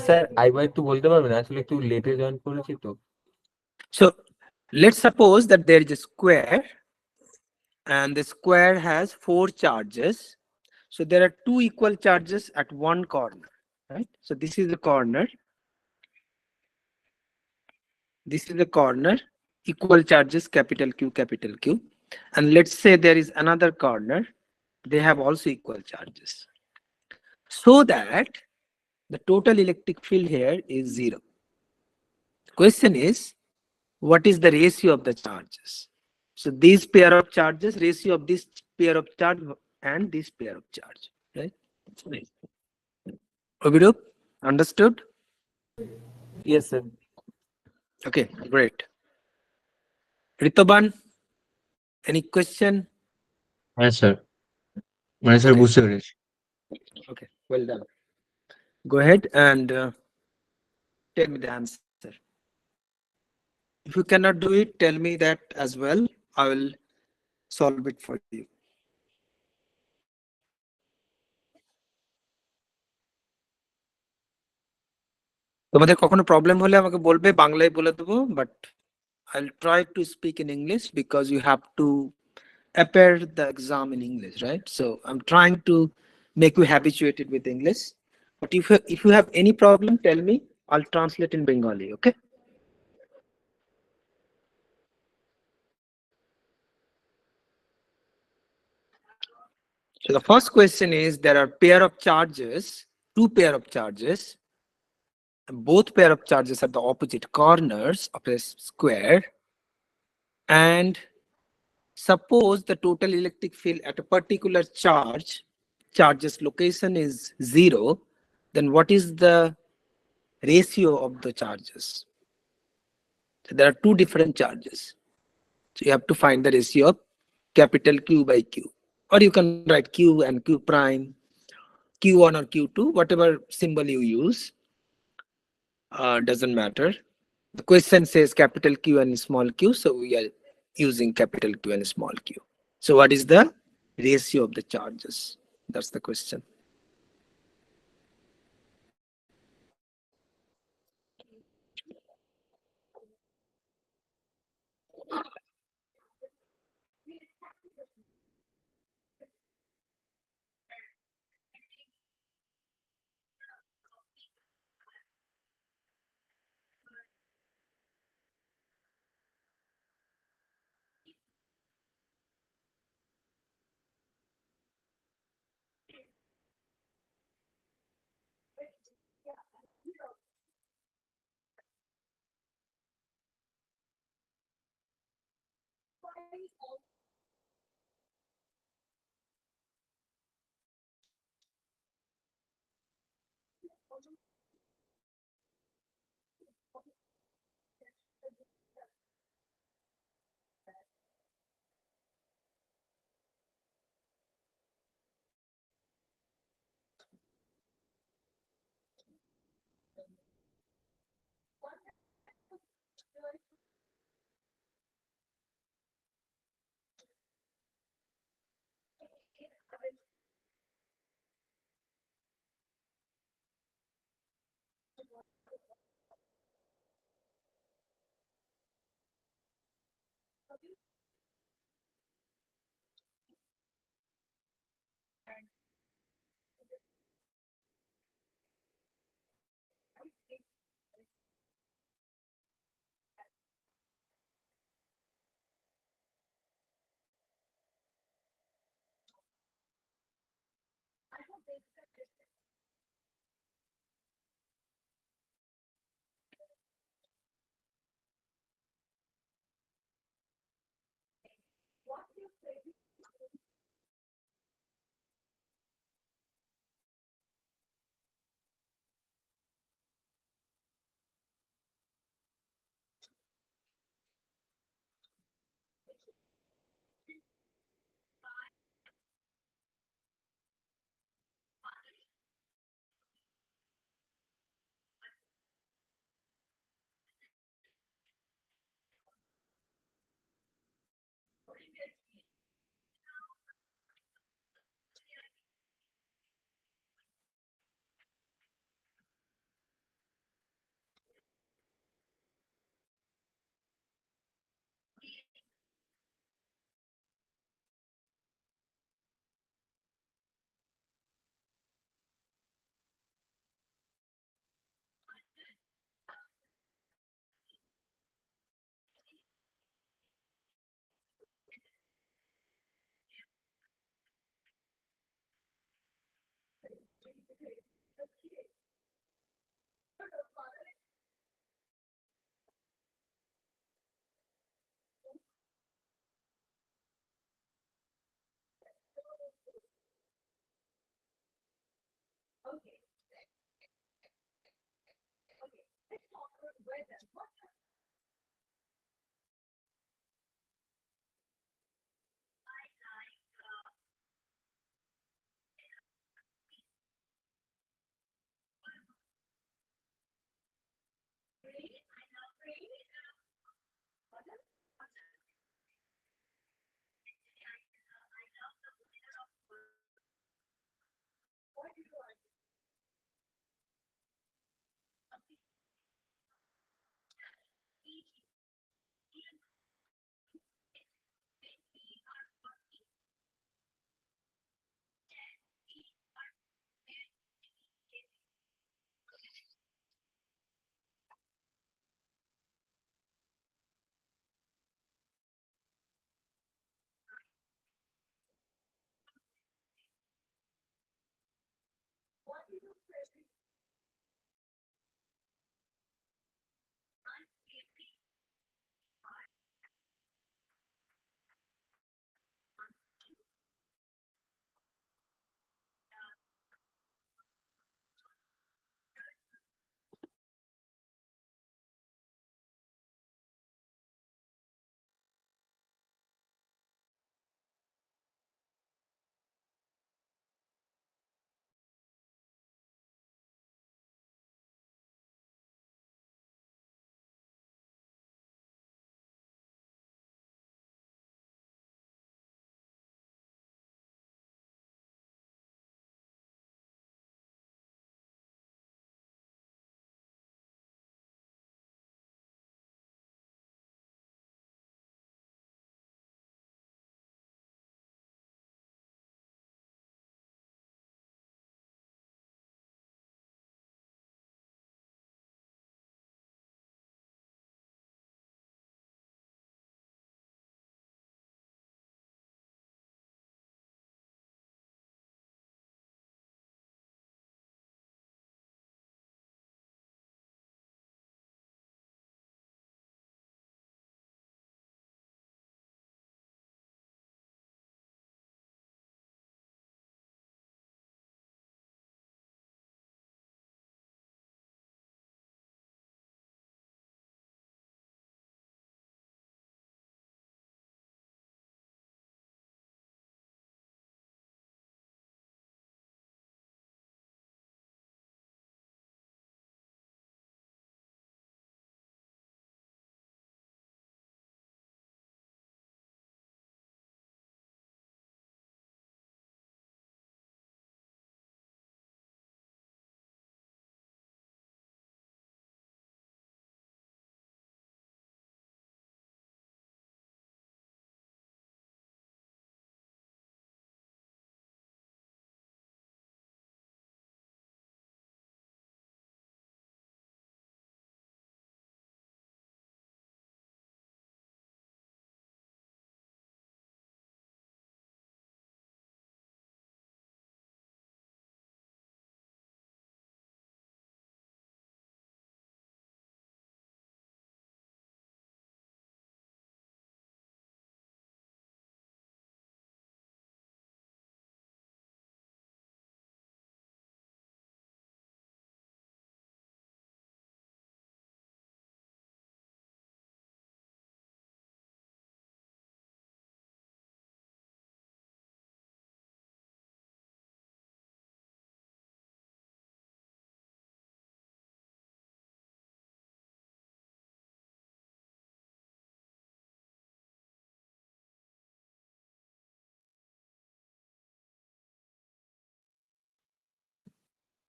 Sir আইবার একটু বলতে পারবেন, আসলে একটু লেটে জয়েন করেছি তো। So let's suppose that there is a square and the square has 4 charges. So there are 2 equal charges at one corner, right? So this is the corner. This is the corner, equal charges, capital Q, capital Q. And let's say there is another corner. They have also equal charges. So that the total electric field here is 0. Question is, what is the ratio of the charges? So these pair of charges, ratio of this pair of charge and this pair of charge, right? Obidup, understood? Yes sir. Okay, great. Ritoban, any question? হ্যাঁ sir, মানে sir Okay. বুঝতে পেরেছি। Okay, well done. Go ahead and tell me the answer. If you cannot do it, tell me that as well. I will solve it for you. তোমাদের কখনো problem হলে আমাকে বলবে, বাংলায় বলে দেবো, but I'll try to speak in English because you have to appear the exam in English, right? So I'm trying to make you habituated with English. But if you have any problem, tell me. I'll translate in Bengali, okay? So the first question is, there are pair of charges, 2 pair of charges. And both pair of charges are the opposite corners of a square. And suppose the total electric field at a particular charge's location is 0, then what is the ratio of the charges? So there are 2 different charges. So you have to find the ratio of capital Q by Q. Or you can write Q and Q prime, Q1 or Q2, whatever symbol you use, doesn't matter. The question says capital Q and small q, so we are using capital Q and small q. So what is the ratio of the charges? That's the question.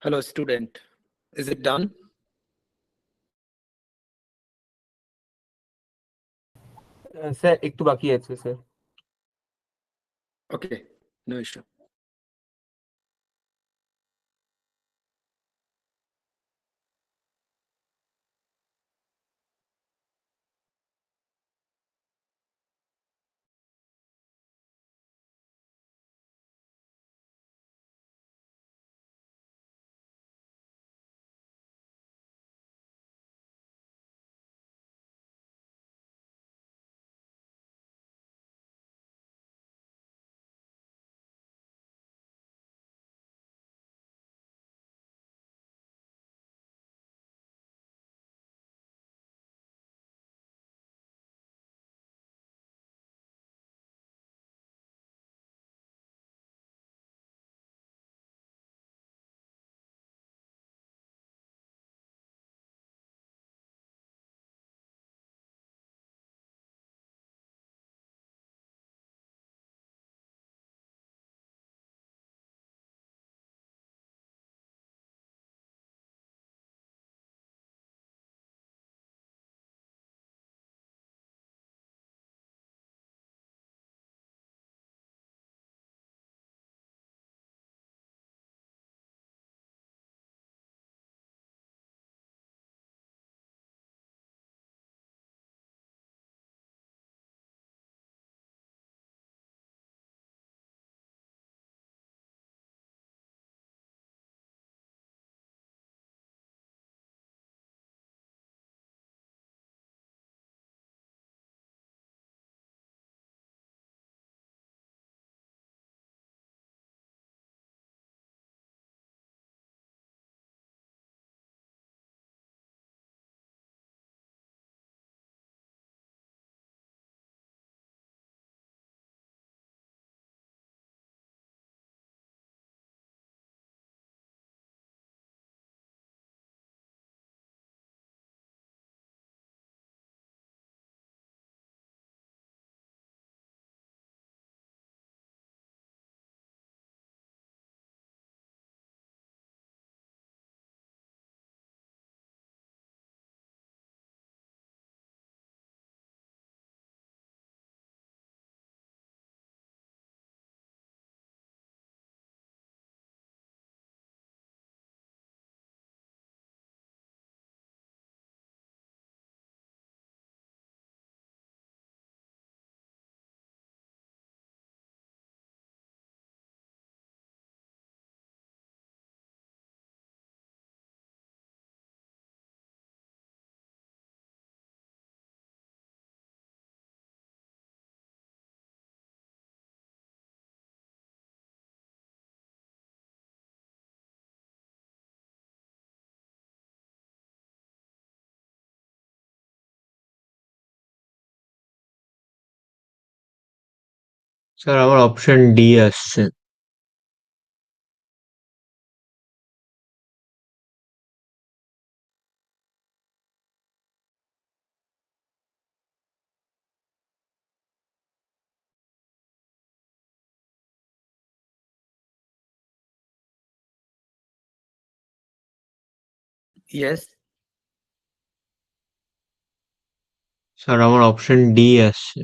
Hello, student. Is it done? Sir একটু বাকি আছে sir. Okay, no issue. Sir আমার option D আসছে। Yes. Sir আমার option D আসছে।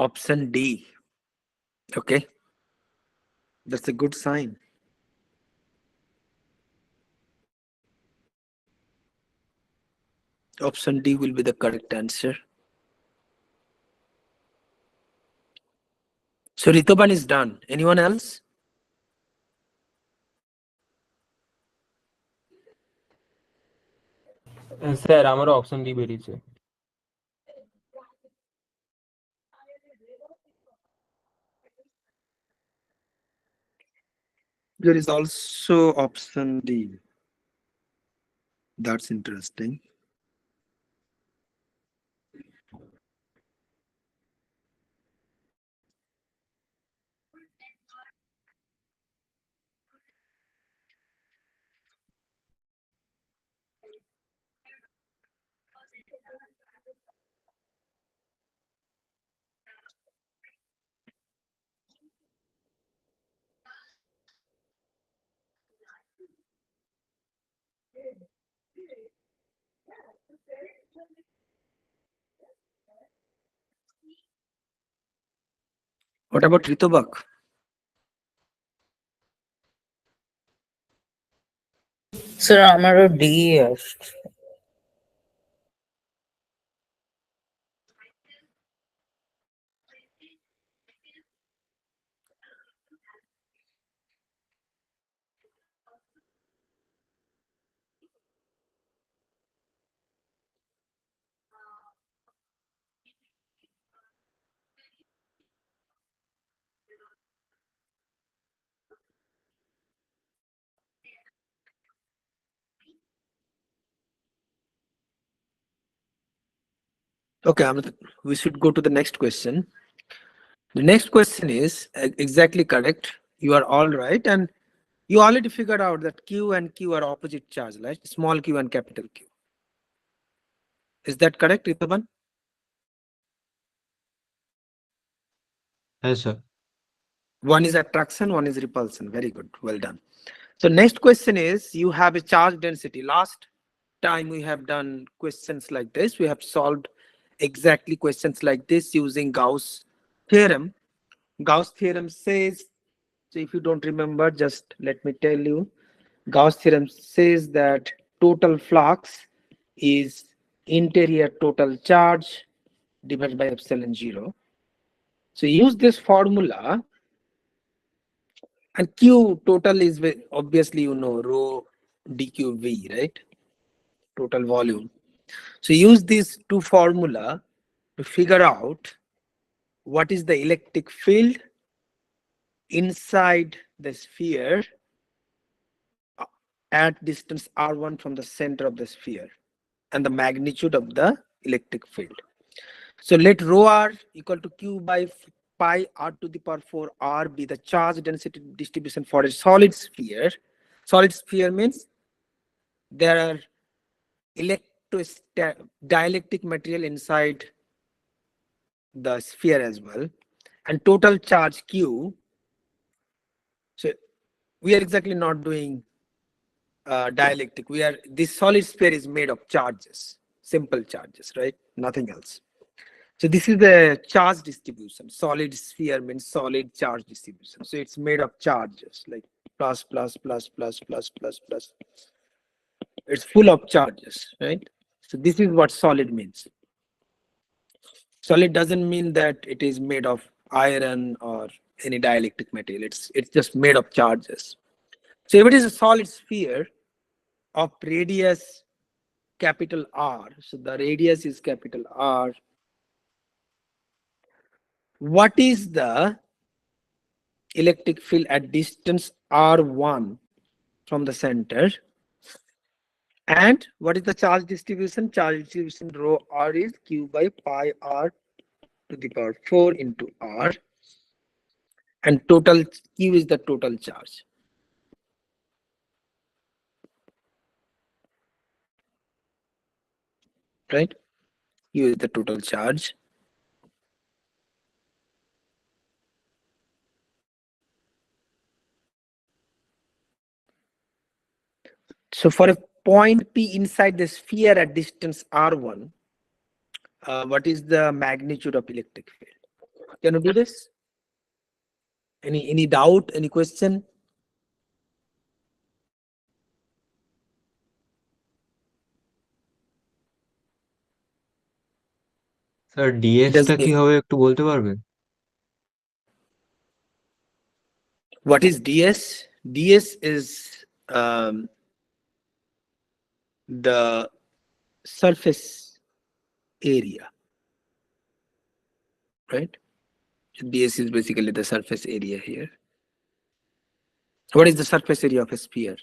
Option D. Okay. That's a good sign. Option D will be the correct answer. So Ritoban is done. Anyone else? Sir আমারও option D বেরিয়েছে। There is also option D. That's interesting. What about Ritobak? Sir আমারও D আসছে। Okay, we should go to the next question. The next question is exactly correct. You are all right. And you already figured out that Q and Q are opposite charge, right? Small q and capital Q. Is that correct, Ritoban? হ্যাঁ sir. One is attraction, one is repulsion. Very good. Well done. So next question is, you have a charge density. Last time we have done questions like this. We have solved exactly questions like this using Gauss theorem. Gauss theorem says, so if you don't remember, just let me tell you. Gauss theorem says that total flux is interior total charge divided by epsilon 0. So use this formula, and Q total is obviously, you know, rho dqv, right? Total volume. So use these two formula to figure out what is the electric field inside the sphere at distance r1 from the center of the sphere and the magnitude of the electric field. So let rho r equal to q by pi r to the power 4 r be the charge density distribution for a solid sphere. Solid sphere means there are dielectric material inside the sphere as well, and total charge q. So we are exactly not doing dielectric. This solid sphere is made of charges, simple charges, right? Nothing else. So this is the charge distribution. Solid sphere means solid charge distribution. So it's made of charges like plus, plus, plus, plus, plus, plus, plus. It's full of charges, right? So this is what solid means. Solid doesn't mean that it is made of iron or any dielectric material. It's just made of charges. So if it is a solid sphere of radius capital R. So the radius is capital R. What is the electric field at distance R1 from the center? And what is the charge distribution? Charge distribution rho R is Q by pi R to the power 4 into R. And total Q is the total charge. Right? Q is the total charge. So for a point P inside the sphere at distance R1, what is the magnitude of electric field? Can you do this? Any doubt? Any question? Sir DS টা কি হবে একটু বলতে পারবেন? What is ds? ds is the surface area, right? ds is basically the surface area here. What is the surface area of a sphere?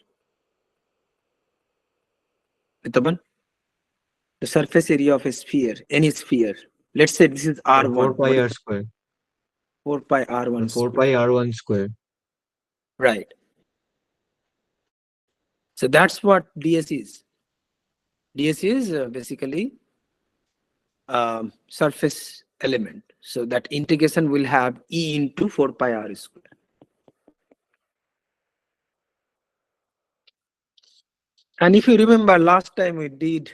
Itaban? The surface area of a sphere, any sphere. Let's say this is R1. 4 pi r square. 4 pi R1 4 pi r1 square. Right. So that's what ds is. ds is basically surface element. So that integration will have E into 4 pi R square. And if you remember last time we did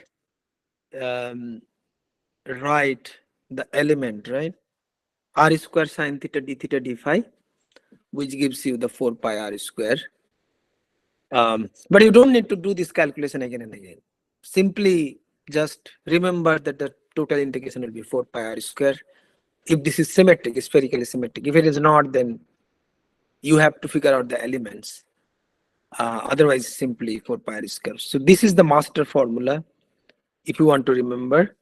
write the element, right? R square sine theta d theta d phi, which gives you the 4 pi R square. But you don't need to do this calculation again and again. Simply just remember that the total integration will be 4 pi R square. If this is symmetric, spherically symmetric. If it is not, then you have to figure out the elements. Otherwise, simply 4 pi R square. So this is the master formula. If you want to remember,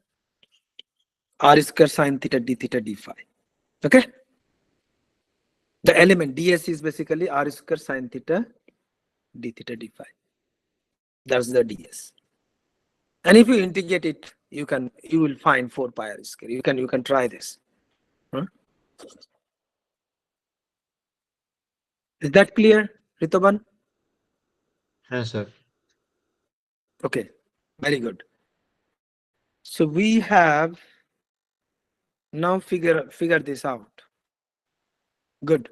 R square sine theta d theta d phi. Okay. The element ds is basically R square sine theta d theta d phi. That's the ds. And if you integrate it, you will find 4 pi R square. You can try this. Huh? Is that clear, Ritoban? Yes, sir. Okay, very good. So we have now figure this out. Good.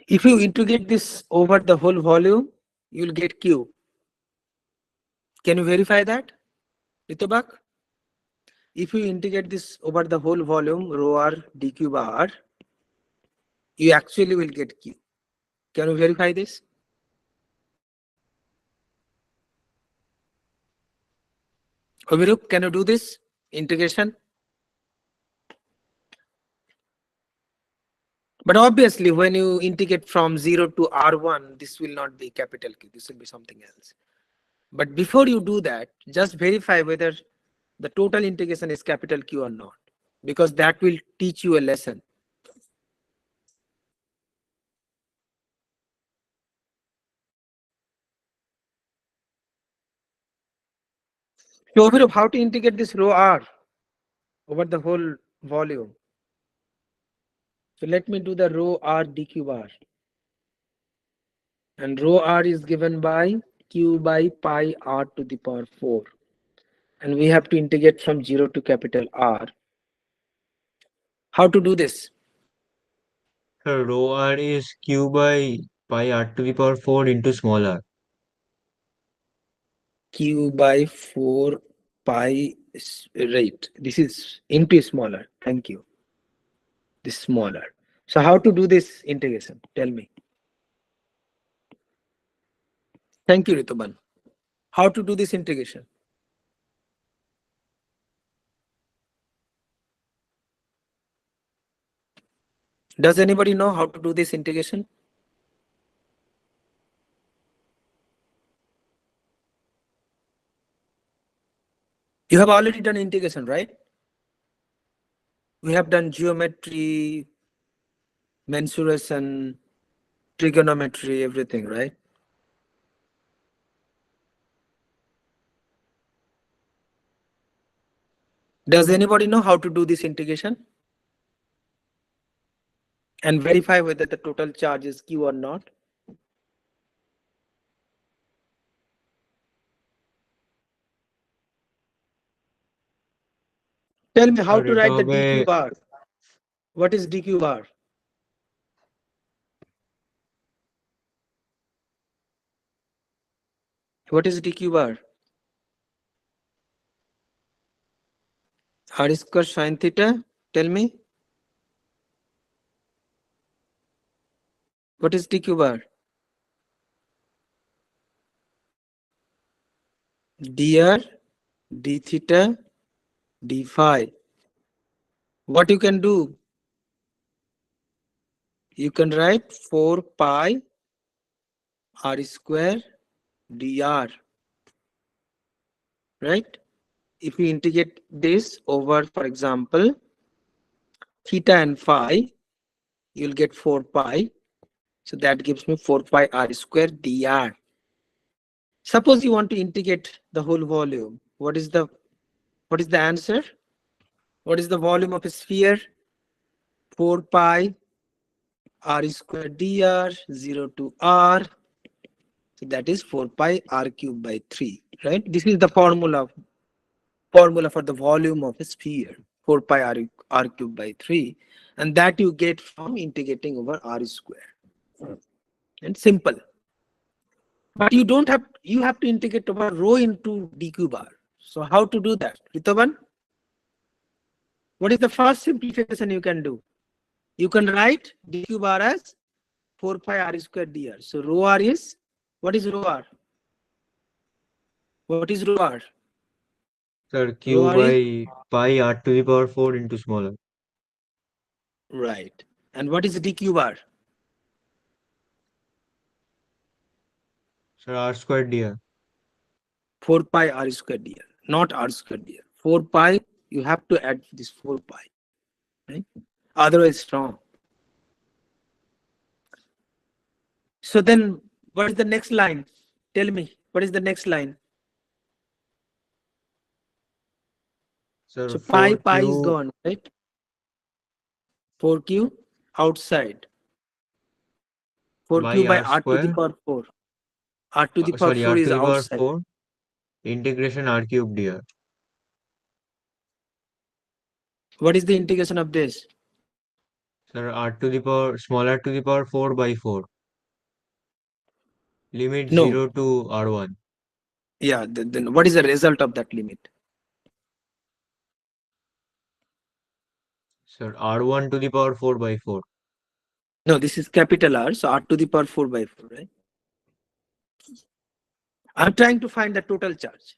If you integrate this over the whole volume, you'll get Q. Can you verify that, Ritobak? If you integrate this over the whole volume, rho r dq by r, you actually will get Q. Can you verify this? Ovirup, can you do this integration? But obviously, when you integrate from 0 to R1, this will not be capital Q. This will be something else. But before you do that, just verify whether the total integration is capital Q or not, because that will teach you a lesson. So Abhirav, how to integrate this rho r over the whole volume? So let me do the rho r dq bar. And rho r is given by q by pi r to the power 4. And we have to integrate from 0 to capital R. How to do this? Sir, rho r is q by pi r to the power 4 into small r. Q by 4 pi, right. This is into smaller. Thank you. This smaller. So how to do this integration? Tell me. Thank you, Rituban. How to do this integration? Does anybody know how to do this integration? You have already done integration, right? We have done geometry, mensuration, trigonometry, everything, right? Does anybody know how to do this integration? And verify whether the total charge is Q or not? Tell me how Sir, to এটা write the হবে dq bar. What is dq bar? What is dq bar? R square sine theta. Tell me. What is dq bar? dr, d theta, d phi. What you can do? You can write 4 pi r square dr. Right? If you integrate this over, for example, theta and phi, you'll get 4 pi. So that gives me 4 pi r square dr. Suppose you want to integrate the whole volume. What is the answer? What is the volume of a sphere? 4 pi r square dr 0 to r. So that is 4 pi r cube by 3, right? This is the formula for the volume of a sphere, 4 pi r cube by 3, and that you get from integrating over r square. And simple. But you don't have, you have to integrate over rho into dq bar. So how to do that? Ritavan, what is the first simplification you can do? You can write dq bar as 4 pi r square dr. So rho r is, what is rho r? What is rho r? sir Rho q r is, by pi r to the power 4 into small r. right. And what is dq bar? Sir, r squared dr. 4 pi r square dr, not r square dr. 4 pi, you have to add this 4 pi, right? Otherwise it's wrong. So then what is the next line? Tell me, what is the next line? Sir, So pi is 4q gone, right? 4q outside. 4q by by r r to the square. power 4. R to the power Sorry, 4 r is to the power outside. 4 integration r cube dr. What is the integration of this? Sir, r to the power small r to the power 4 by 4. Limit No. 0 to r1. Yeah, then what is the result of that limit? Sir, r1 to the power 4 by 4. No, this is capital R, so r to the power 4 by 4, right? I'm trying to find the total charge.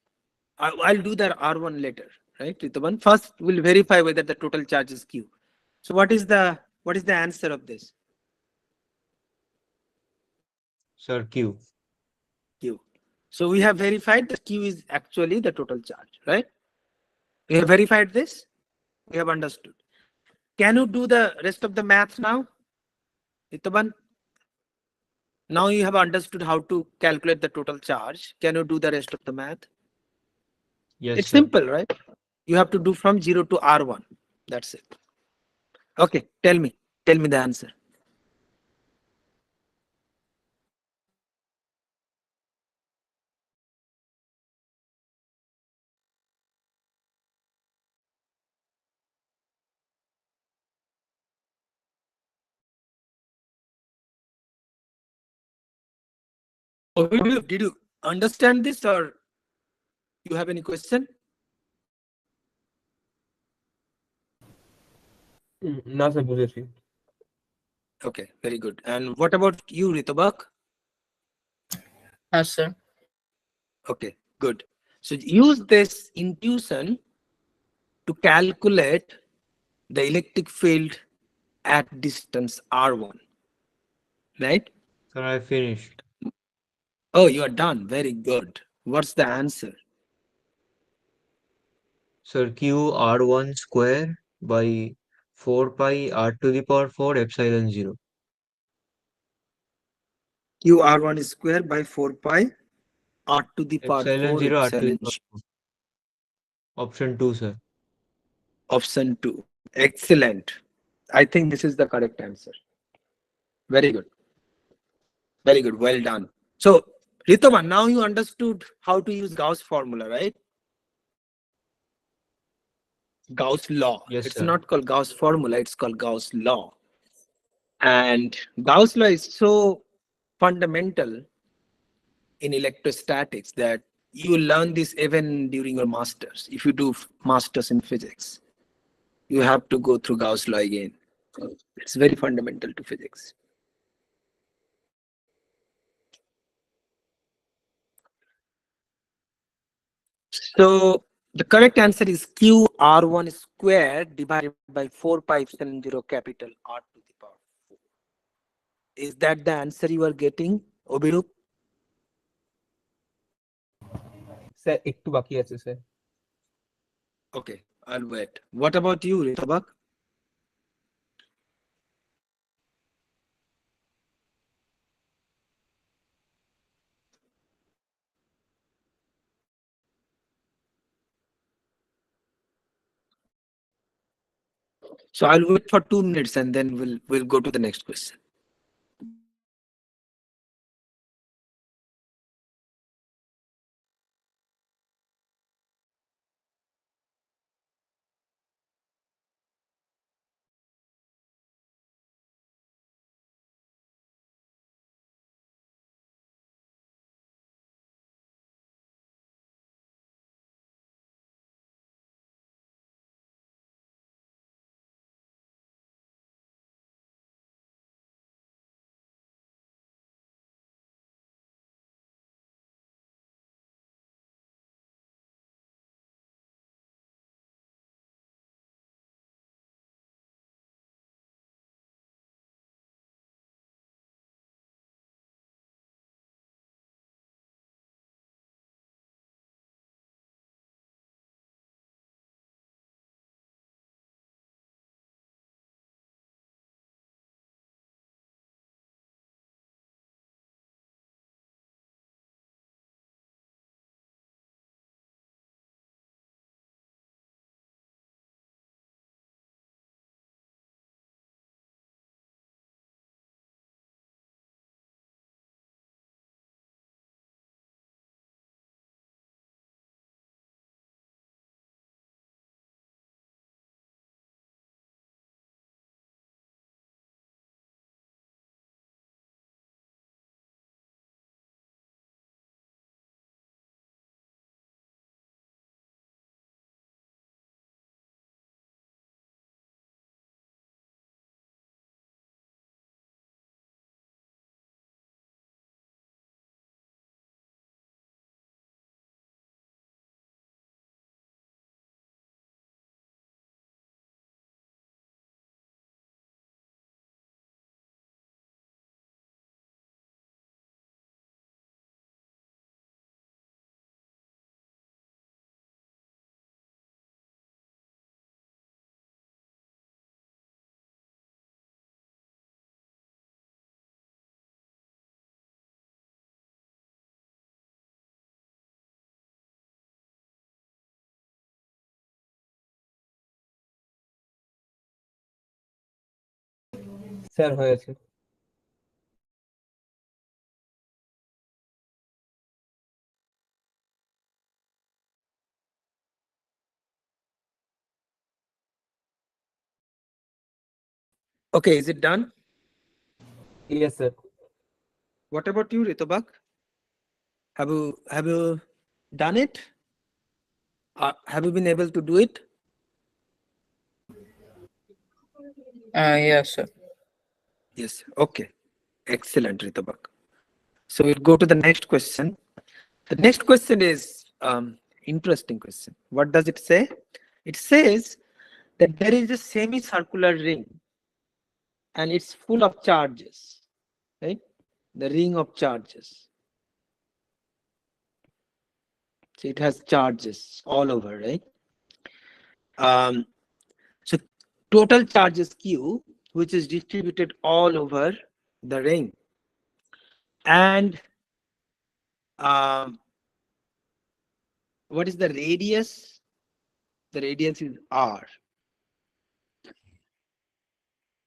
I'll do that R1 later, right? Ritavan, first we'll verify whether the total charge is Q. So what is the answer of this? Sir, q. Q. So we have verified that Q is actually the total charge, right? We have verified this. We have understood. Can you do the rest of the math now? Ritavan, now you have understood how to calculate the total charge. Can you do the rest of the math? Yes, It's sir. simple, right? You have to do from 0 to R1. That's it. Okay, tell me the answer. Oh, did you understand this, or you have any question? না sir বুঝেছি। Okay, very good. And what about you, Ritobak? Yes, sir. Okay, good. So use this intuition to calculate the electric field at distance R1, right? Sir, I finished. Oh, you are done. Very good. What's the answer? Sir, Q R1 square by 4 pi R to the power 4 epsilon 0. QR1 is square by 4 pi R to the power Epsilon 4 0 R to the epsilon. power 4. Option 2, sir. Option 2. Excellent. I think this is the correct answer. Very good. Very good. Well done. So, Ritoma, now you understood how to use Gauss formula, right? Gauss law. Yes, It's sir. not called Gauss formula, it's called Gauss law. And Gauss law is so fundamental in electrostatics that you will learn this even during your masters. If you do masters in physics, you have to go through Gauss law again. So it's very fundamental to physics. So the correct answer is QR1 squared divided by 4 pi epsilon 0 capital R to the power 4. Is that the answer you are getting, Obirup? Sir একটু বাকি আছে sir. Okay, I'll wait. What about you, Ritabak? So I'll wait for 2 minutes and then we'll go to the next question. Sir হয়েছে। Okay, is it done? Yes, sir. What about you, Ritobak? Have you done it? Have you been able to do it? Yes, sir. Yes. Okay. Excellent, Ritobak. So we'll go to the next question. The next question is interesting question. What does it say? It says that there is a semicircular ring and it's full of charges, right? The ring of charges. So it has charges all over, right? So total charge is Q, which is distributed all over the ring. And what is the radius? The radius is R.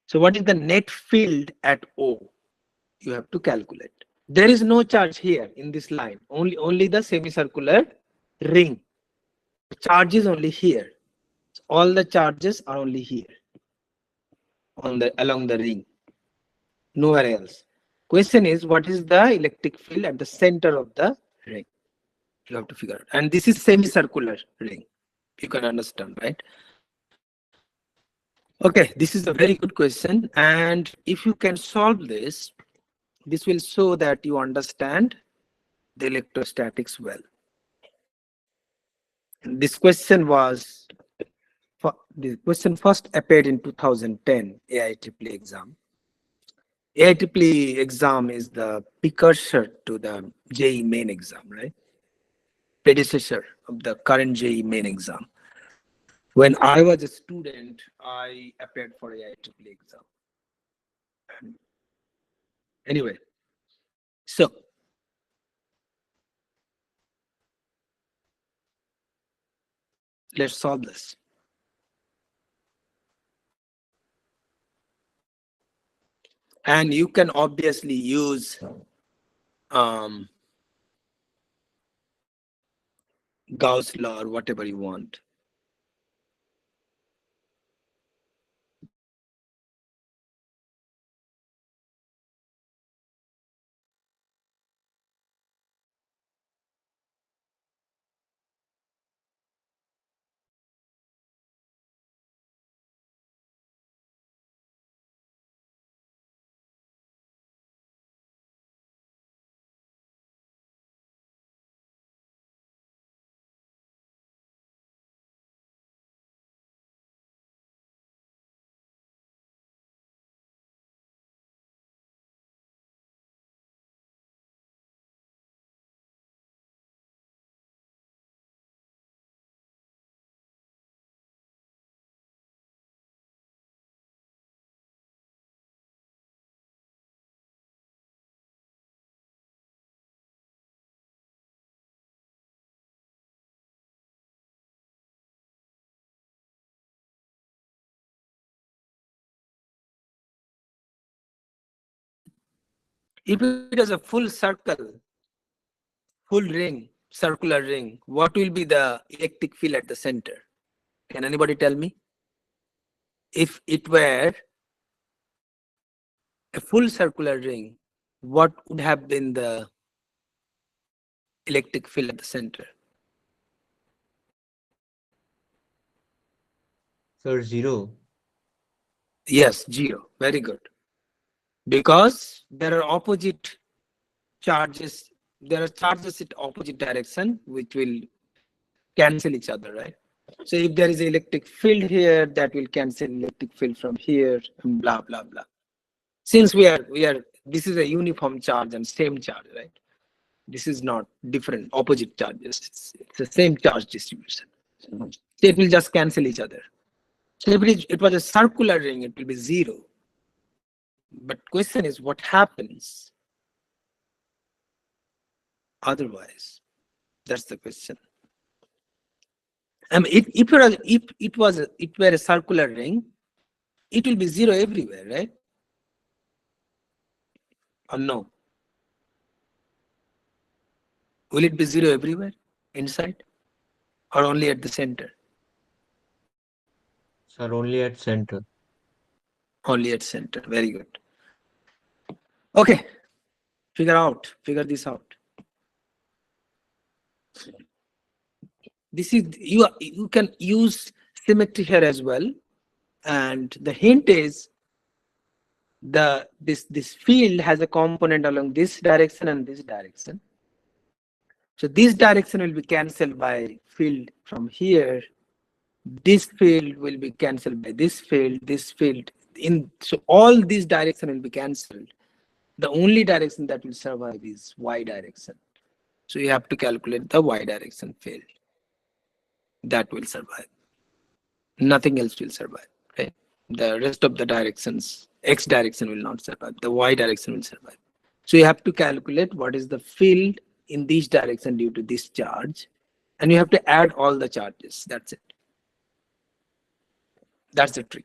So what is the net field at O? You have to calculate. There is no charge here in this line, only the semicircular ring. The charge is only here. All the charges are only here along the ring, nowhere else. Question is, what is the electric field at the center of the ring? You have to figure out. And this is semicircular ring. You can understand, right? Okay, this is a very good question. And if you can solve this, this will show that you understand the electrostatics well. This question first appeared in 2010 AIEEE exam. AIEEE exam is the precursor to the JEE main exam, right? Predecessor of the current JEE main exam. When I was a student, I appeared for AIEEE exam. Anyway, so let's solve this. And you can obviously use Gauss law or whatever you want. If it is a full circle, full ring, circular ring, what will be the electric field at the center? Can anybody tell me? If it were a full circular ring, what would have been the electric field at the center? Sir, 0. Yes, 0. Very good. Because there are opposite charges. There are charges in opposite direction, which will cancel each other, right? So if there is an electric field here, that will cancel electric field from here, and blah, blah, blah. Since this is a uniform charge and same charge, right? This is not different, opposite charges. It's the same charge distribution. So it will just cancel each other. So if it was a circular ring, it will be 0. But question is, what happens otherwise? That's the question. I mean, if it were a circular ring, it will be 0 everywhere, right? or no? Will it be 0 everywhere inside or only at the center? Sir, only at center. Only at center. Very good. Okay. Figure this out. This is you can use symmetry here as well. And the hint is this field has a component along this direction and this direction. So this direction will be cancelled by field from here. This field will be cancelled by this field in, so all these direction will be cancelled. The only direction that will survive is y direction. So you have to calculate the y direction field. That will survive. Nothing else will survive. Okay? The rest of the directions, x direction will not survive. The y direction will survive. So you have to calculate what is the field in this direction due to this charge. And you have to add all the charges. That's it. That's the trick.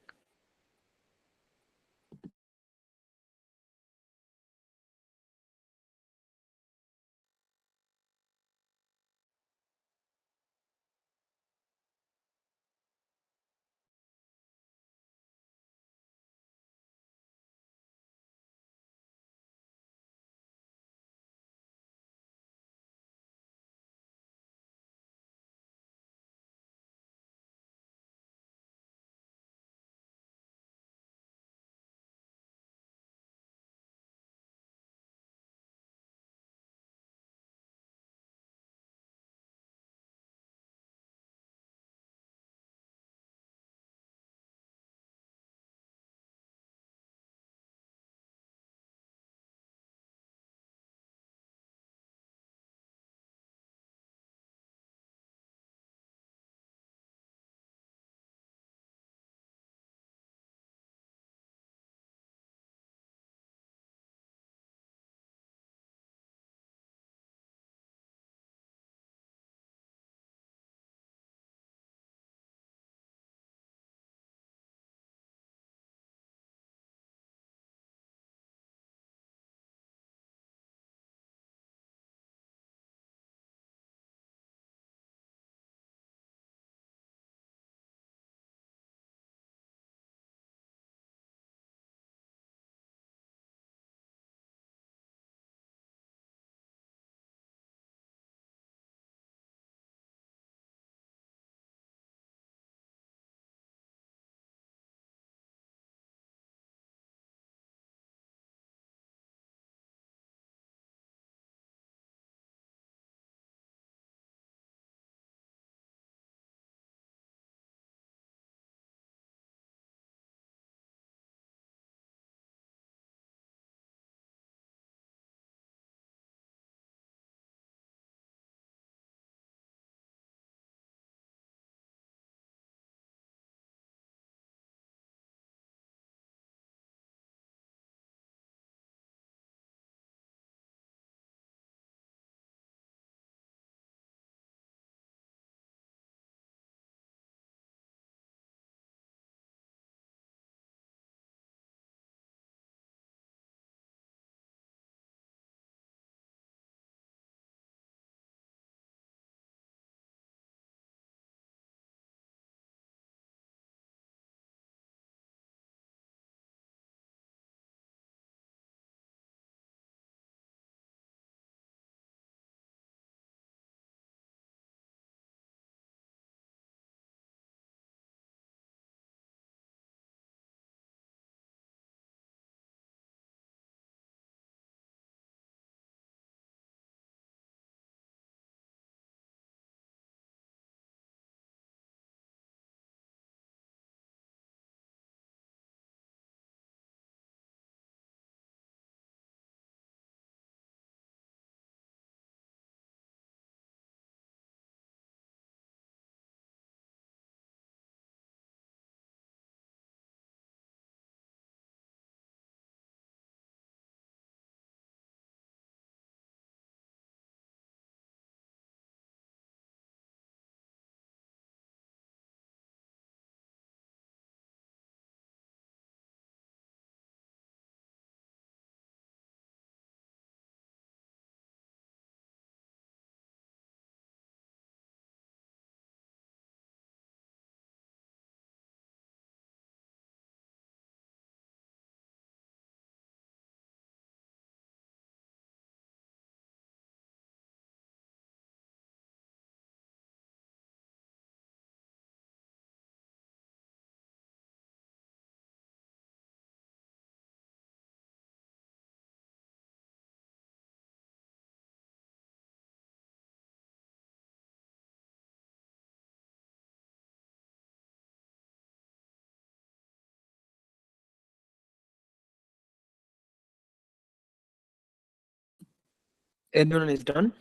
Anyone is done?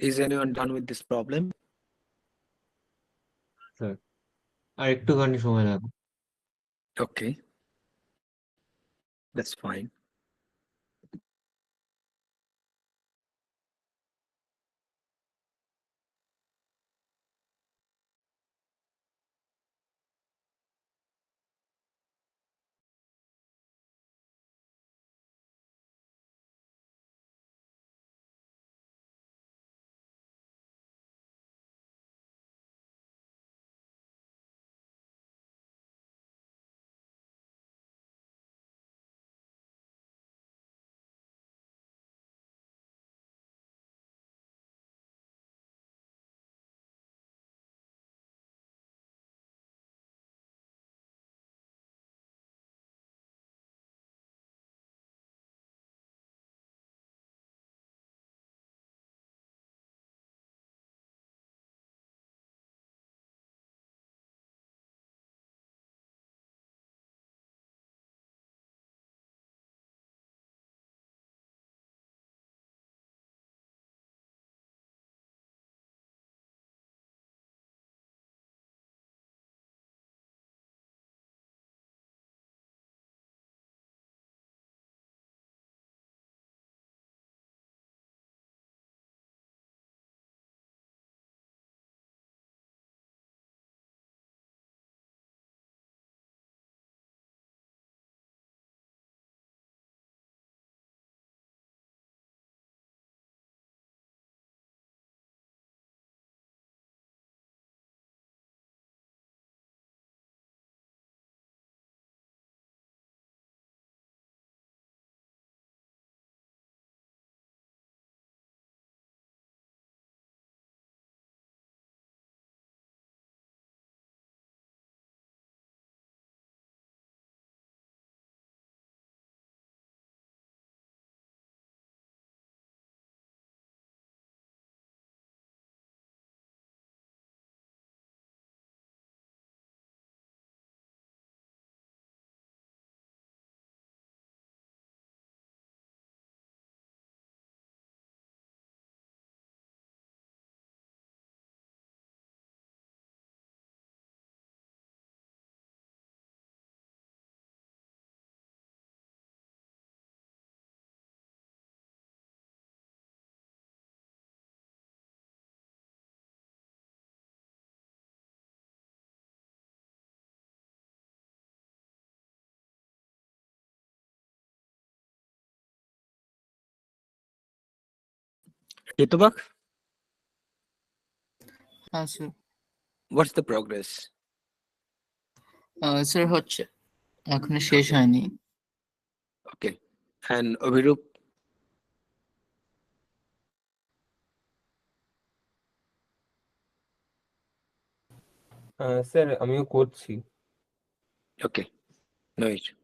Is anyone done with this problem? Sir আর একটুখানি সময় লাগবে। Okay, that's fine. Yetubak, হ্যাঁ sir. what's the progress? Sir হচ্ছে, এখনো শেষ হয়নি। Okay, and Abhirup? Sir আমিও করছি। Okay, no issue.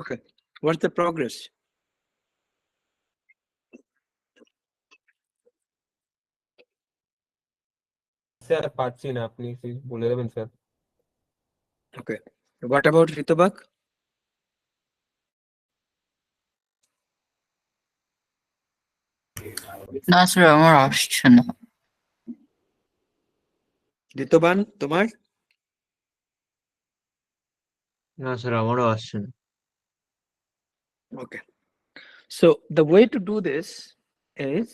Okay. What's the progress? Sir পাচ্ছি না, আপনি বলে দেবেন sir. Okay. What about Ritubak? না স্যার আমার আসছে না। Rituban, তোমার? না স্যার আমারও আসছে না। Okay. So the way to do this is,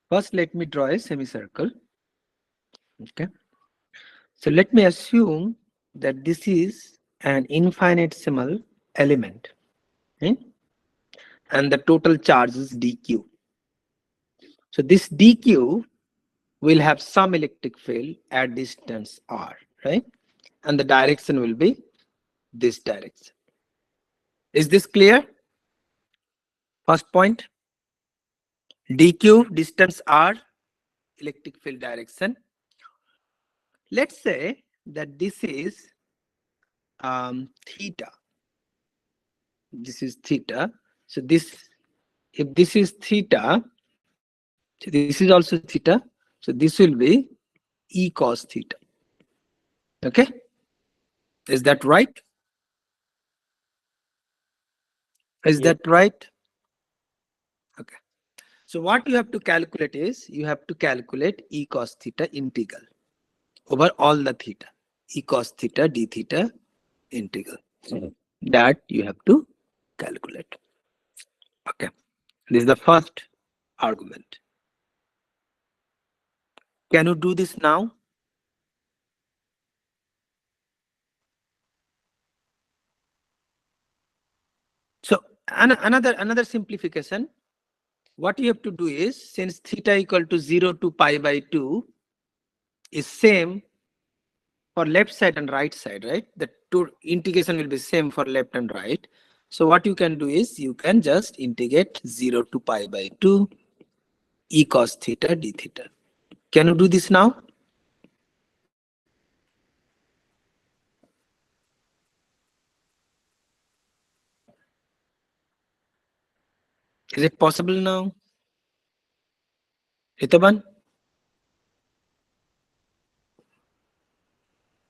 first let me draw a semicircle. Okay. So let me assume that this is an infinitesimal element. Okay? And the total charge is dq. So this dq will have some electric field at distance r, right? And the direction will be this direction. Is this clear? First point, dq, distance r, electric field direction. Let's say that this is theta. This is theta. So this, if this is theta, so this is also theta. So this will be e cos theta. Okay. Is that right? Is Yes. that right? Okay. So what you have to calculate is, you have to calculate e cos theta integral over all the theta. E cos theta d theta integral. That you have to calculate. Okay. This is the first argument. Can you do this now? So another simplification. What you have to do is, since theta equal to 0 to pi by 2 is same for left side and right side, right? The two integration will be same for left and right. So what you can do is, you can just integrate 0 to pi by 2 e cos theta d theta. Can you do this now? Is it possible now? Hitaban?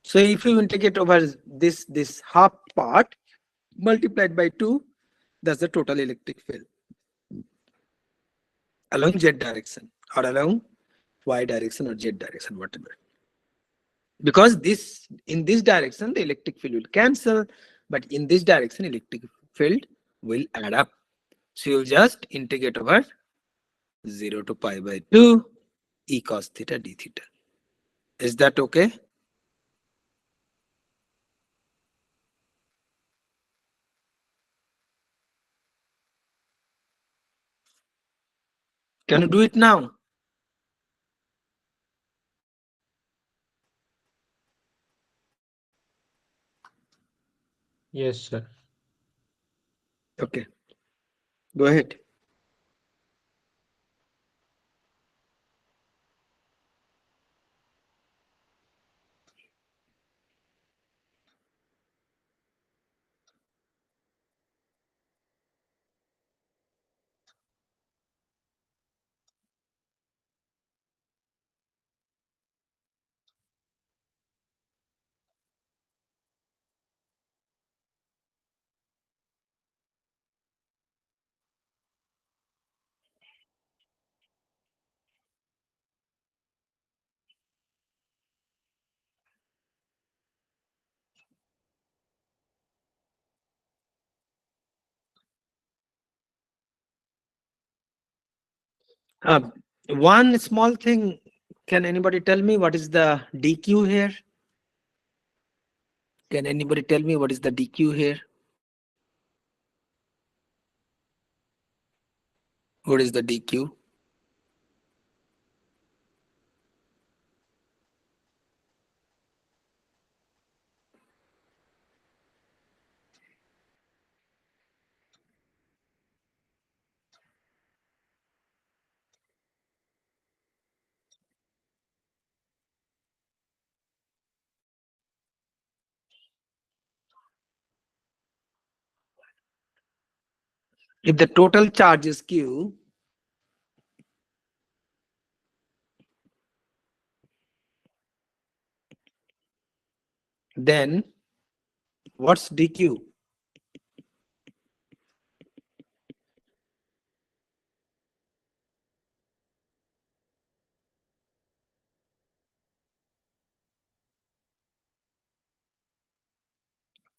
So if you integrate over this half part multiplied by 2, that's the total electric field along z direction or along y direction or z direction, whatever. Because this, in this direction the electric field will cancel, but in this direction electric field will add up. So you'll just integrate over 0 to pi by 2 e cos theta d theta. Is that okay? Can you do it now? Yes sir. Okay, go ahead. One small thing, can anybody tell me what is the dq here? Can anybody tell me what is the dq here? What is the dq? If the total charge is Q, then what's dq?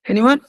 Anyone?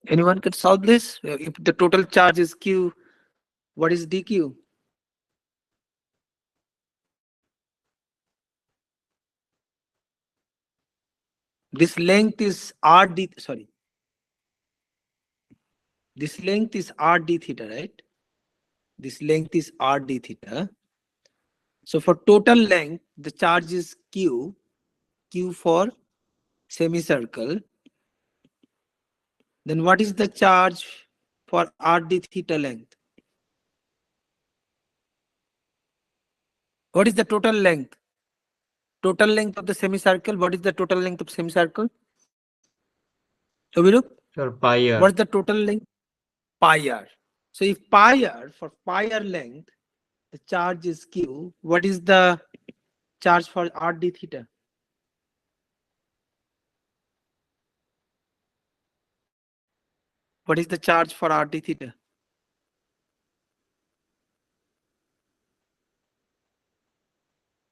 Anyone could solve this? If the total charge is Q, what is dq? This length is r d, sorry. This length is r d theta, right? This length is r d theta. So for total length, the charge is Q, Q for semicircle. Then what is the charge for r d theta length? What is the total length? Total length of the semicircle. What is the total length of semicircle? So we look. Sir, pi r. What's the total length? Pi r. So if pi r, for pi r length, the charge is Q. What is the charge for r d theta? What is the charge for r d theta?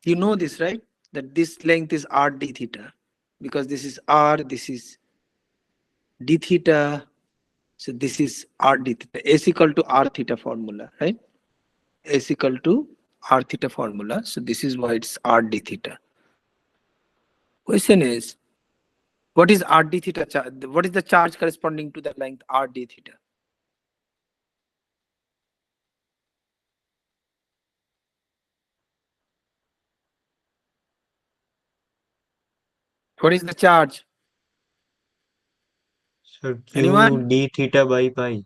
You know this, right? That this length is r d theta, because this is r, this is d theta. So this is r d theta. S equal to r theta formula, right? S equal to r theta formula. So this is why it's r d theta. Question is, what is r d theta charge? What is the charge corresponding to the length r d theta? What is the charge? Sir, q Anyone? d theta by pi.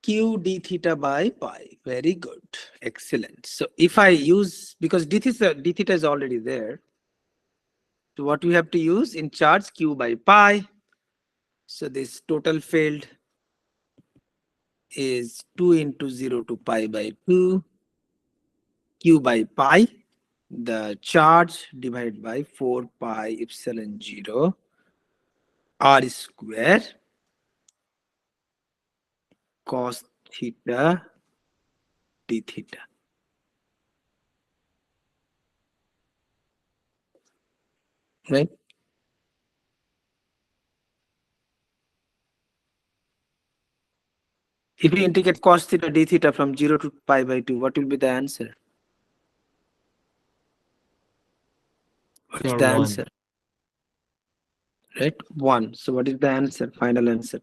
Q d theta by pi. Very good. Excellent. So if I use, because d theta is already there. So what we have to use in charge? Q by pi. So this total field is 2 into 0 to pi by 2. Q by pi. The charge divided by 4 pi epsilon 0 r square cos theta d theta. Right? If we integrate cos theta d theta from 0 to pi by 2, what will be the answer? What is Sir, the 1. answer? Right? 1. So what is the answer? Final answer.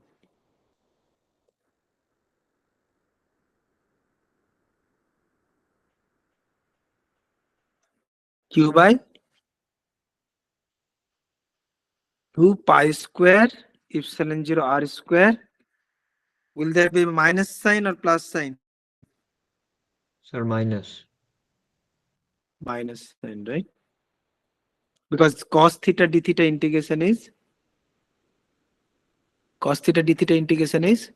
Q by 2 pi square epsilon 0 r square. Will there be minus sign or plus sign? Sir, minus. Minus sign, right? Because cos theta d theta integration is cos theta d theta integration is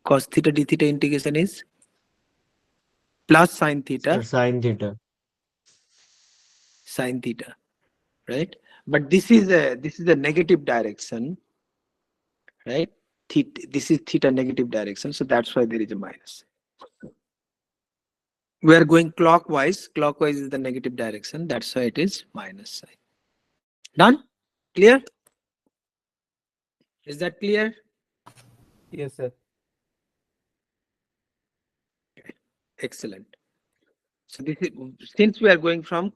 cos theta d theta integration is plus sin theta Sir, sin theta. sin theta, right? But this is a negative direction, right? Theta, this is theta negative direction, so that's why there is a minus. We are going clockwise. Clockwise is the negative direction. That's why it is minus sign. Done? Clear? Is that clear? Yes, sir. Excellent. So this is, since we are going from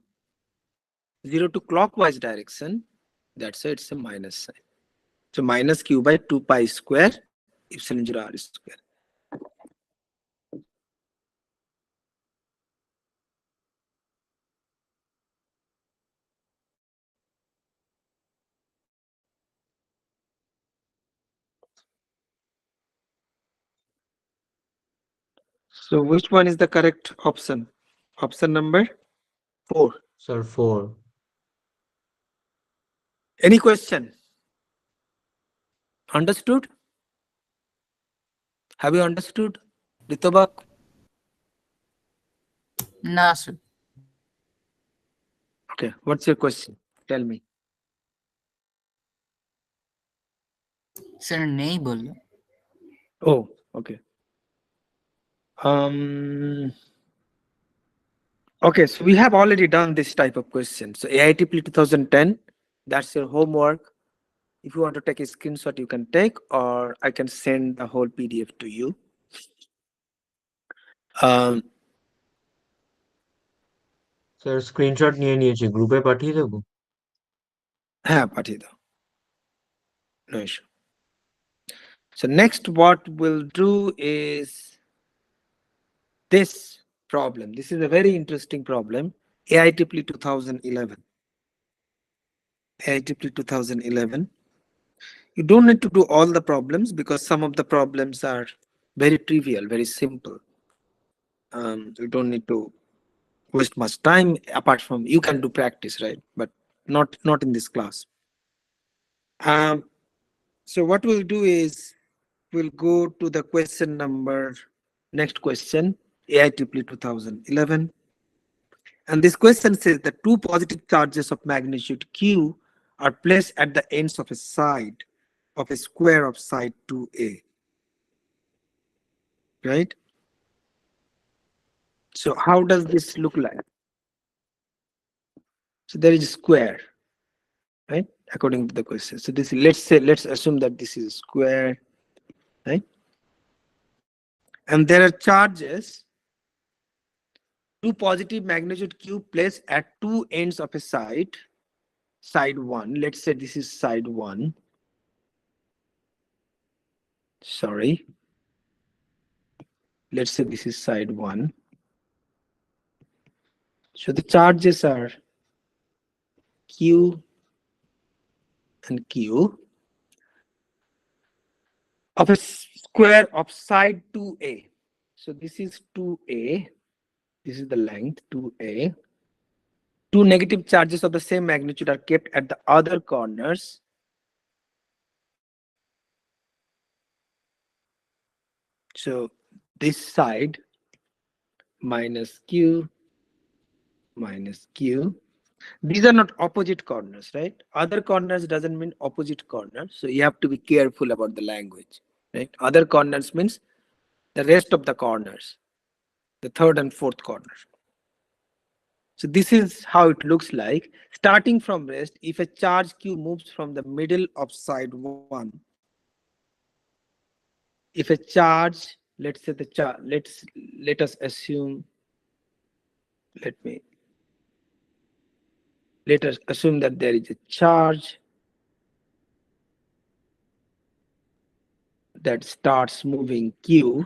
0 to clockwise direction, that's why it's a minus sign. So minus q by 2 pi square epsilon 0 r square. So which one is the correct option? Option number 4. Sir, 4. Any question? Understood? Have you understood? Ritobak? No, sir. Okay, what's your question? Tell me. Sir, नहीं बोलो. Oh, okay. Okay, so we have already done this type of question. So AIT 2010, that's your homework. If you want to take a screenshot, you can take, or I can send the whole PDF to you. Sir screenshot নিয়ে নিয়েছি, গ্রুপে পাঠিয়ে দেবো? হ্যাঁ পাঠিয়ে দাও. No issue. So next what we'll do is this problem. This is a very interesting problem. AIT 2011. AIT 2011. You don't need to do all the problems because some of the problems are very trivial, very simple. You don't need to waste much time. Apart from, you can do practice, right? But not in this class. So what we'll do is we'll go to the question number, next question, AIEEE 2011. And this question says that two positive charges of magnitude Q are placed at the ends of a side of a square of side 2A. Right? So how does this look like? So there is a square, right? According to the question. So this, let's assume that this is a square, right? And there are charges, two positive magnitude Q placed at two ends of a side, side 1. Let's say this is side 1. Sorry. Let's say this is side 1. So the charges are Q and Q of a square of side 2A. So this is 2A. This is the length 2A. Two negative charges of the same magnitude are kept at the other corners. So this side minus Q minus Q. These are not opposite corners, right? Other corners doesn't mean opposite corners. So you have to be careful about the language, right? Other corners means the rest of the corners, the third and fourth corner. So this is how it looks like. Starting from rest, if a charge Q moves from the middle of side 1, if a charge, let's say the charge, let us assume, let us assume that there is a charge that starts moving Q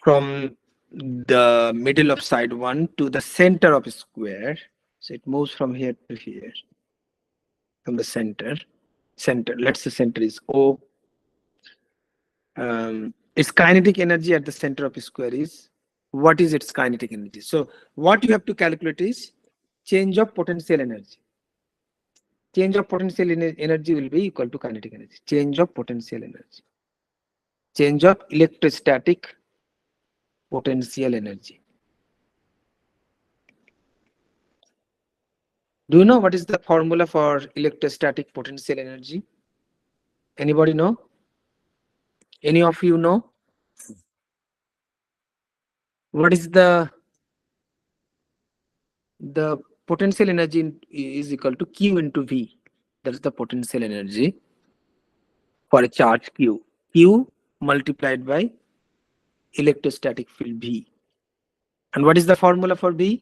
from the middle of side 1 to the center of a square. So it moves from here to here, from the center. Let's say center is O. Its kinetic energy at the center of a square is, what is its kinetic energy? So what you have to calculate is change of potential energy. Change of potential energy will be equal to kinetic energy. Change of potential energy. Change of electrostatic potential energy. Do you know what is the formula for electrostatic potential energy? Anybody know? Any of you know? what is the potential energy is equal to Q into V. That is the potential energy for a charge Q. Q multiplied by electrostatic field V. And what is the formula for V?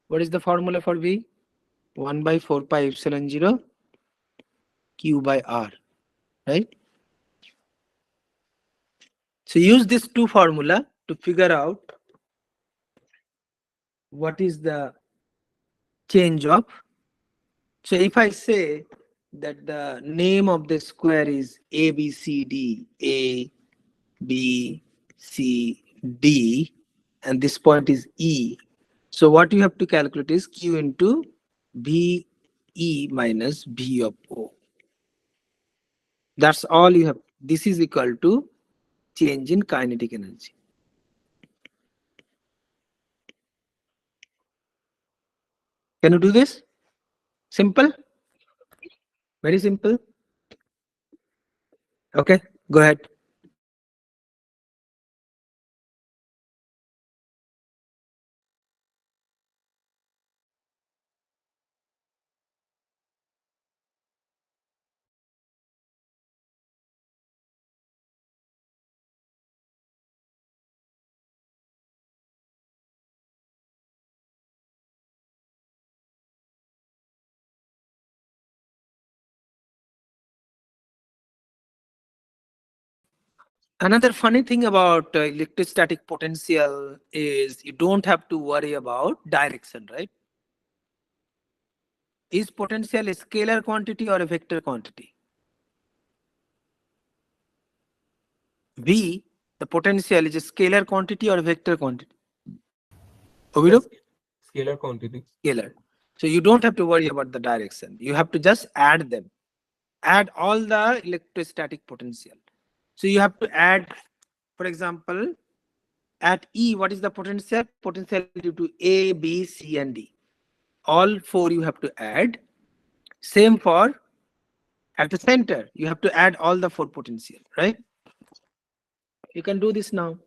What is the formula for V? 1 by 4 pi epsilon 0 Q by R, right? So use this two formula to figure out what is the change of. So if I say that the name of the square is ABCD, A, B, C, D, and this point is E. So what you have to calculate is Q into B E minus B of O. That's all you have. This is equal to change in kinetic energy. Can you do this? Simple? Very simple. Okay, go ahead. Another funny thing about electrostatic potential is you don't have to worry about direction, right? Is potential a scalar quantity or a vector quantity? V, the potential is a scalar quantity or a vector quantity? Ovido? Scalar quantity. Scalar. So you don't have to worry about the direction. You have to just add them. Add all the electrostatic potential. So you have to add, for example, at E, what is the potential? Potential due to A, B, C, and D. All four you have to add. Same for at the center. You have to add all the four potential, right? You can do this now.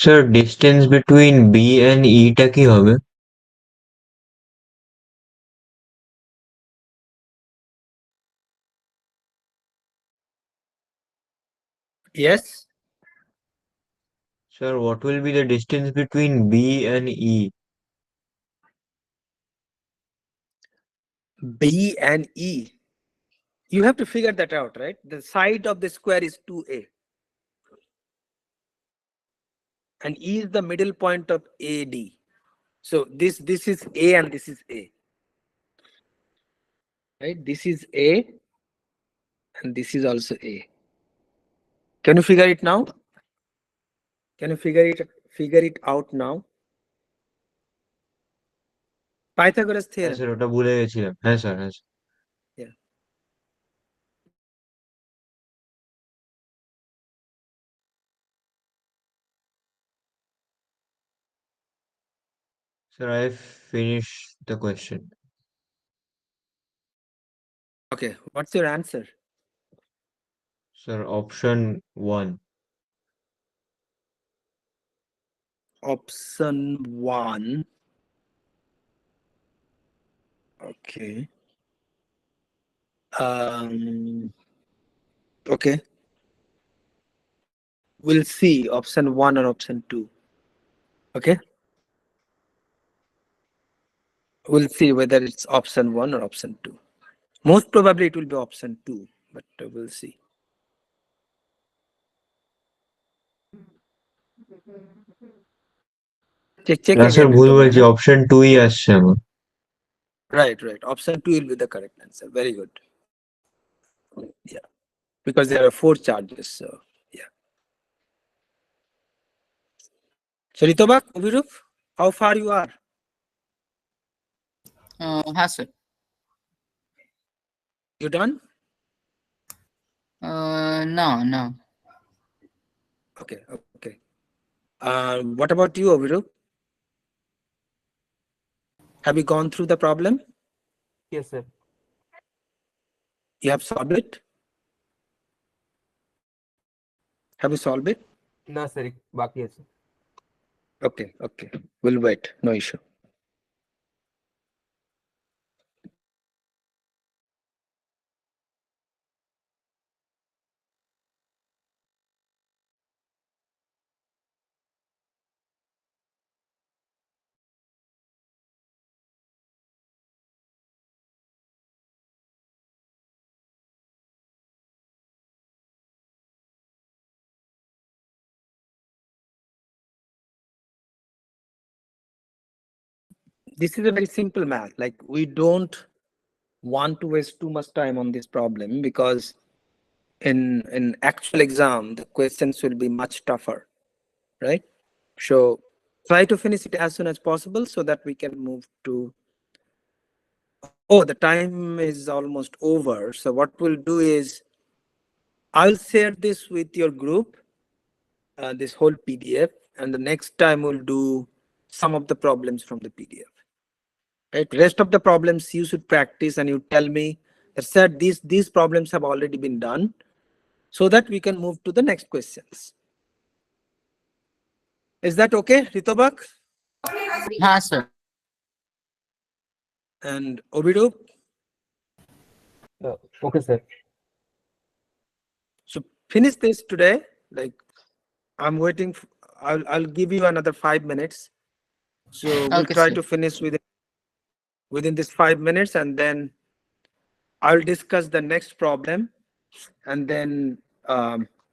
Sir, distance between B and E টা কি হবে? Yes. Sir, what will be the distance between B and E? B and E. You have to figure that out, right? The side of the square is 2a. And E is the middle point of AD. So this is A and this is A. Right? This is A and this is also A. Can you figure it now? Can you figure it out now? Pythagoras হ্যাঁ theorem. Sir, ওটা ভুলে গেছিলাম। হ্যাঁ sir, হ্যাঁ sir. Yeah. Sir, I finished the question. Okay. What's your answer? Sir, option 1. Option 1. Okay. Okay. We'll see option 1 or option 2. Okay. We'll see whether it's option 1 or option 2. Most probably it will be option 2, but we'll see. Check না sir, again. ভুল Ritobak, বলছি, huh? Option 2ই আসছে আমার। Right. Option 2 will be the correct answer. Very good. Yeah. Because there are 4 charges. So, yeah. So, Ritobak, Ovirup, how far you are? হ্যাঁ sir. You done? না না। Okay. What about you, Ovirup? Have you gone through the problem? Yes, sir. You have solved it? Have you solved it? না sir, বাকি আছে। Okay. We'll wait. No issue. This is a very simple math. Like, we don't want to waste too much time on this problem because in actual exam the questions will be much tougher, right? So try to finish it as soon as possible so that we can move to. Oh, the time is almost over. So what we'll do is I'll share this with your group, this whole PDF, and the next time we'll do some of the problems from the PDF. Right? Rest of the problems you should practice and you tell me that sir, these problems have already been done, so that we can move to the next questions. Is that okay, Ritobak হ্যাঁ sir. and Obidup? Okay sir. So finish this today. Like, I'm waiting. I'll give you another 5 minutes. So we'll Okay, try sir. to finish within this 5 minutes, and then I'll discuss the next problem, and then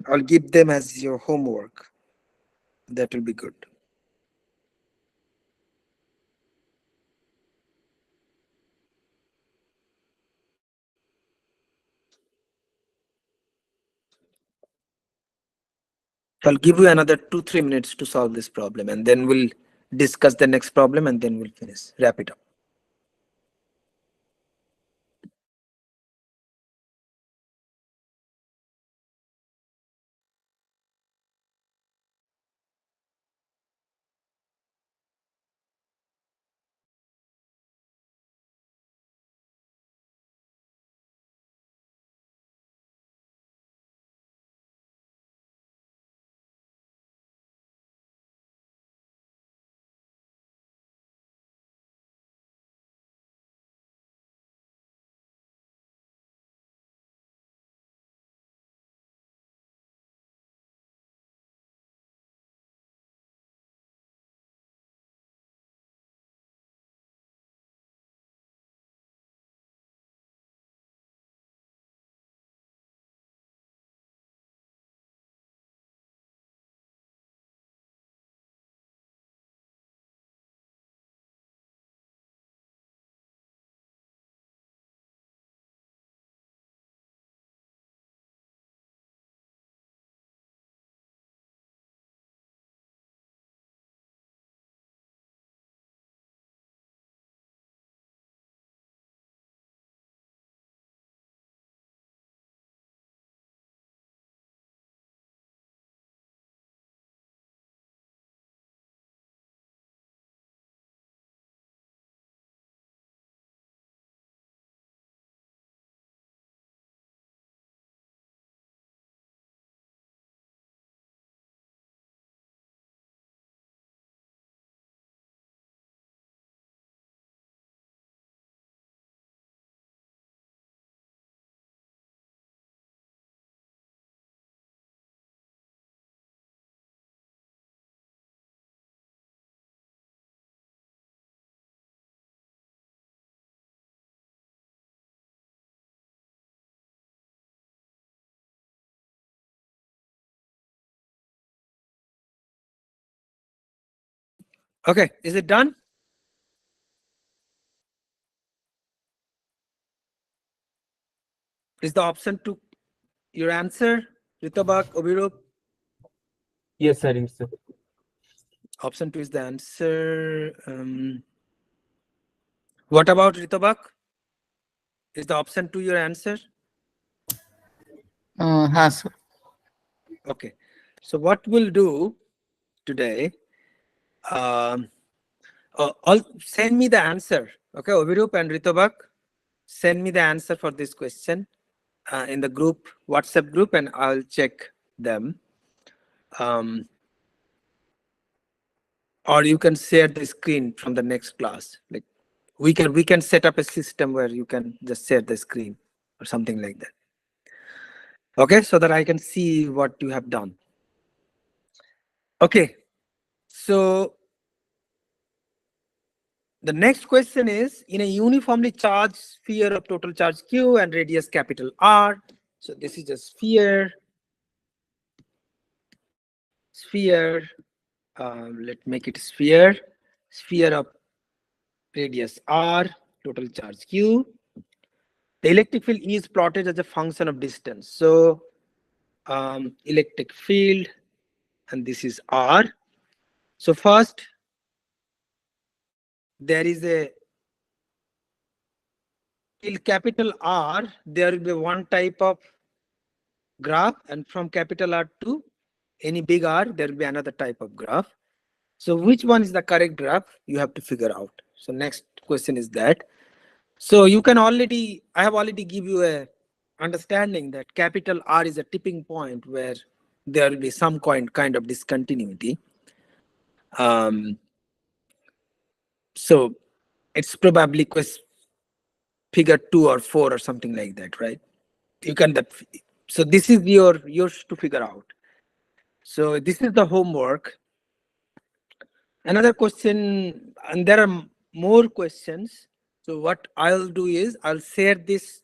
I'll give them as your homework. That will be good. I'll give you another 2-3 minutes to solve this problem, and then we'll discuss the next problem, and then we'll finish, wrap it up. Okay, is it done? Is the option 2 your answer? Ritobak, Obirup? Yes, sir. Yes, sir. Option 2 is the answer. What about Ritobak? Is the option 2 your answer? Has sir. Okay. So what we'll do today, send me the answer. Okay, Obirup and Ritobak, send me the answer for this question in the group, WhatsApp group, and I'll check them. Or you can share the screen from the next class. Like we can set up a system where you can just share the screen or something like that. Okay, so that I can see what you have done. Okay, so the next question is, in a uniformly charged sphere of total charge Q and radius capital R. So this is a sphere. Let's make it sphere of radius R, total charge Q. The electric field E is plotted as a function of distance. So electric field, and this is R. So first, there is a till capital R, there will be one type of graph, and from capital R to any big R, there will be another type of graph. So which one is the correct graph? You have to figure out. So next question is that. So you can already, I have already give you a understanding that capital R is a tipping point where there will be some kind of discontinuity. So it's probably figure 2 or 4 or something like that, right? You can so this is yours to figure out. So this is the homework. Another question, and there are more questions. So what I'll do is I'll share this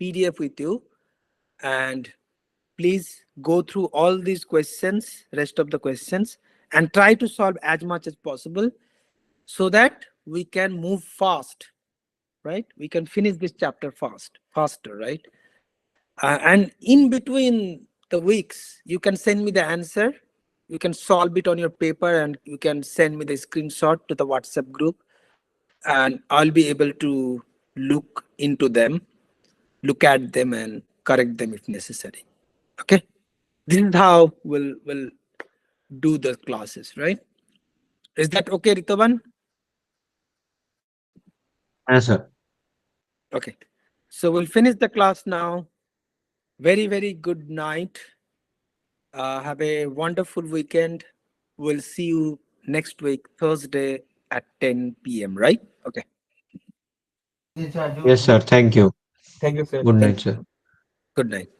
PDF with you, and please go through all these questions, rest of the questions, and try to solve as much as possible so that we can move fast, right? We can finish this chapter faster, right? And in between the weeks, you can send me the answer. You can solve it on your paper, and you can send me the screenshot to the WhatsApp group, and I'll be able to look into them, look at them, and correct them if necessary. Okay, this is how we'll do the classes, right? Is that okay, Ritoban? Yes, sir. Okay, so we'll finish the class now. Very, very good night. Have a wonderful weekend. We'll see you next week, Thursday at 10 p.m., right? Okay. Yes, sir. Thank you. Thank you, sir. Good Thank night, you. sir. Good night.